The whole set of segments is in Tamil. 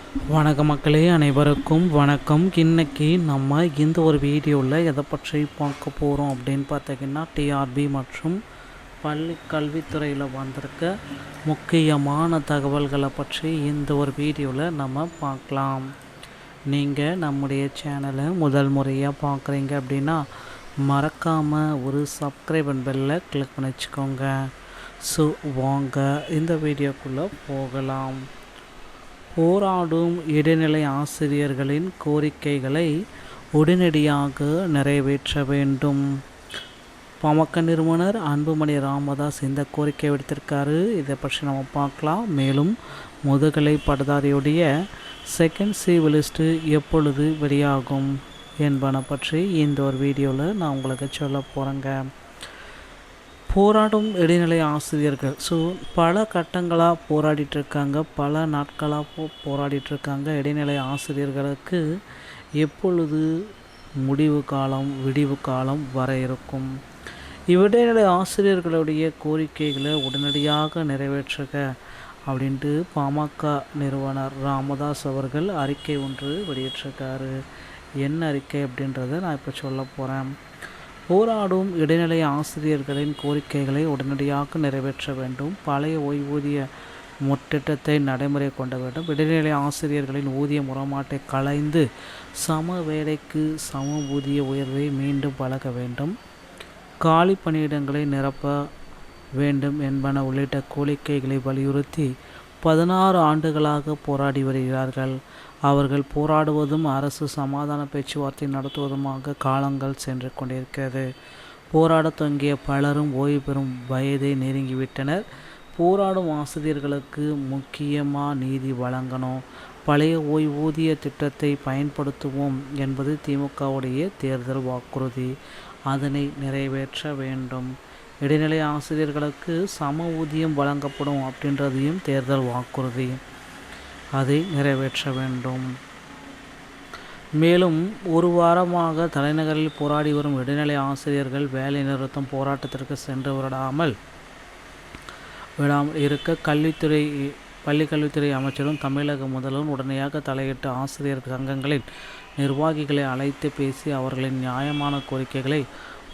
வணக்க மக்களே, அனைவருக்கும் வணக்கம். இன்னைக்கு நம்ம இந்த ஒரு வீடியோவில் எதை பற்றி பார்க்க போகிறோம் அப்படின்னு பார்த்தீங்கன்னா, டிஆர்பி மற்றும் பள்ளி கல்வித்துறையில் வந்திருக்க முக்கியமான தகவல்களை பற்றி இந்த ஒரு வீடியோவில் நம்ம பார்க்கலாம். நீங்கள் நம்முடைய சேனலை முதல் முறையாக பார்க்குறீங்க அப்படின்னா மறக்காமல் ஒரு சப்ஸ்கிரைப் அண்ட் பெல்லை கிளிக் பண்ணி வச்சுக்கோங்க. ஸோ வாங்க இந்த வீடியோக்குள்ளே போகலாம். போராடும் இடைநிலை ஆசிரியர்களின் கோரிக்கைகளை உடனடியாக நிறைவேற்ற வேண்டும். பாமக நிறுவனர் அன்புமணி ராமதாஸ் இந்த கோரிக்கை விடுத்திருக்காரு. இதை பற்றி நம்ம பார்க்கலாம். மேலும் முதுகலை பட்டதாரியுடைய செகண்ட் சிவி லிஸ்ட்டு எப்பொழுது வெளியாகும் என்பன பற்றி இந்த ஒரு வீடியோவில் நான் உங்களுக்கு சொல்ல போகிறேங்க. போராடும் இடைநிலை ஆசிரியர்கள் பல கட்டங்களாக போராடிட்டுருக்காங்க, பல நாட்களாக போராடிட்டுருக்காங்க. இடைநிலை ஆசிரியர்களுக்கு எப்பொழுது முடிவு காலம் விடிவு காலம் வர இருக்கும்? இவ்விடைநிலை ஆசிரியர்களுடைய கோரிக்கைகளை உடனடியாக நிறைவேற்றுக அப்படின்ட்டு பாமக நிறுவனர் ராமதாஸ் அவர்கள் அறிக்கை ஒன்று வெளியிட்டிருக்காரு. என்ன அறிக்கை அப்படின்றத நான் இப்போ சொல்ல போகிறேன். போராடும் இடைநிலை ஆசிரியர்களின் கோரிக்கைகளை உடனடியாக நிறைவேற்ற வேண்டும். பழைய ஓய்வூதிய முத்திட்டத்தை நடைமுறை கொண்ட வேண்டும். இடைநிலை ஆசிரியர்களின் ஊதிய முறைமாட்டை களைந்து சம வேலைக்கு சம ஊதிய உயர்வை மீண்டும் வழங்க வேண்டும். காலி பணியிடங்களை நிரப்ப வேண்டும் என்பன உள்ளிட்ட கோரிக்கைகளை வலியுறுத்தி 16 ஆண்டுகளாக போராடி வருகிறார்கள். அவர்கள் போராடுவதும் அரசு சமாதான பேச்சுவார்த்தை நடத்துவதுமாக காலங்கள் சென்று கொண்டிருக்கிறது. போராடத் தொடங்கிய பலரும் ஓய்வு பெறும் வயதை நெருங்கிவிட்டனர். போராடும் ஆசிரியர்களுக்கு முக்கியமாக நீதி வழங்கணும். பழைய ஓய்வூதிய திட்டத்தை பயன்படுத்துவோம் என்பது திமுகவுடைய தேர்தல் வாக்குறுதி. அதனை நிறைவேற்ற வேண்டும். இடைநிலை ஆசிரியர்களுக்கு சம ஊதியம் வழங்கப்படும் அப்படின்றதையும் தேர்தல் வாக்குறுதி. அதை நிறைவேற்ற வேண்டும். மேலும் ஒரு வாரமாக தலைநகரில் போராடி வரும் இடைநிலை ஆசிரியர்கள் வேலை நிறுத்தம் போராட்டத்திற்கு சென்று விடாமல் இருக்க பள்ளிக்கல்வித்துறை அமைச்சரும் தமிழக முதல்வரும் உடனடியாக தலையிட்டு ஆசிரியர் சங்கங்களின் நிர்வாகிகளை அழைத்து பேசி அவர்களின் நியாயமான கோரிக்கைகளை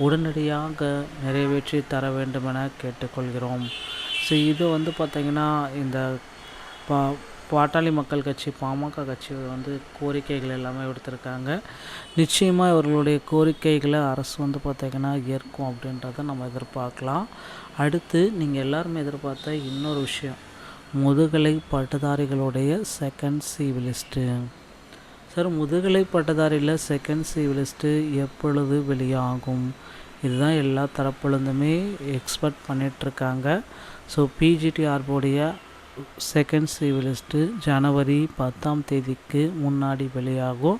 உடனடியாக நிறைவேற்றி தர வேண்டுமென கேட்டுக்கொள்கிறோம். இது பார்த்திங்கன்னா இந்த பாட்டாளி மக்கள் கட்சி பாமக கட்சி கோரிக்கைகள் எல்லாமே எடுத்திருக்காங்க. நிச்சயமாக இவர்களுடைய கோரிக்கைகளை அரசு பார்த்திங்கன்னா ஏற்கும் அப்படின்றத நம்ம எதிர்பார்க்கலாம். அடுத்து நீங்கள் எல்லாருமே எதிர்பார்த்த இன்னொரு விஷயம், முதுகலை பட்டதாரிகளுடைய செகண்ட் சிவி லிஸ்ட்டு. முதுகலை பட்டதாரியில் செகண்ட் சிவி லிஸ்ட்டு எப்பொழுது வெளியாகும்? இதுதான் எல்லா தரப்புலேருந்துமே எக்ஸ்பெக்ட் பண்ணிகிட்ருக்காங்க. பிஜிடிஆர்போடைய செகண்ட் சிவி லிஸ்ட்டு ஜனவரி 10 முன்னாடி வெளியாகும்.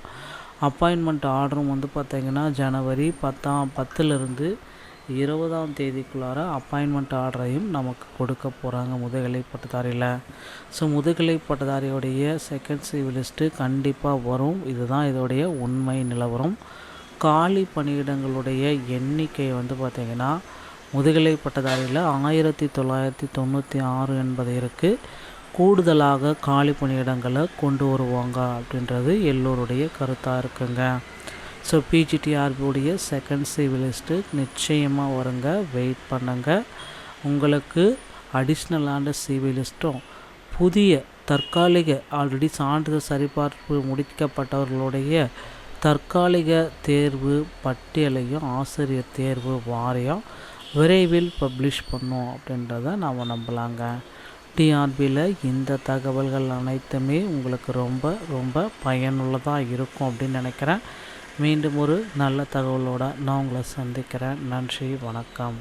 அப்பாயின்மெண்ட் ஆர்டரும் பார்த்திங்கன்னா ஜனவரி 10 20 அப்பாயின்மெண்ட் ஆர்டரையும் நமக்கு கொடுக்க போகிறாங்க முதுகலை பட்டதாரியில். முதுகலை பட்டதாரியோடைய செகண்ட் சிவி லிஸ்ட்டு கண்டிப்பாக வரும். இதுதான் இதோடைய உண்மை நிலவரம். காலி பணியிடங்களுடைய எண்ணிக்கை பார்த்திங்கன்னா முதுகலை பட்டதாரியில் 1996 என்பது இருக்குது. கூடுதலாக காலி பணியிடங்களை கொண்டு வருவாங்க அப்படின்றது எல்லோருடைய கருத்தாக இருக்குங்க. பிஜிடிஆர்பியுடைய செகண்ட் சிவி லிஸ்ட்டு நிச்சயமாக வருங்க. வெயிட் பண்ணுங்க. உங்களுக்கு அடிஷ்னலான சிவி லிஸ்ட்டும் புதிய தற்காலிக ஆல்ரெடி சான்றிதழ் சரிபார்ப்பு முடிக்கப்பட்டவர்களுடைய தற்காலிக தேர்வு பட்டியலையும் ஆசிரியர் தேர்வு வாரியம் விரைவில் பப்ளிஷ் பண்ணோம் அப்படின்றத நாம் நம்பலாங்க. டிஆர்பியில் இந்த தகவல்கள் அனைத்துமே உங்களுக்கு ரொம்ப ரொம்ப பயனுள்ளதாக இருக்கும் அப்படின்னு நினைக்கிறேன். மீண்டும் ஒரு நல்ல தகவலோடு நான் உங்களை சந்திக்கிறேன். நன்றி, வணக்கம்.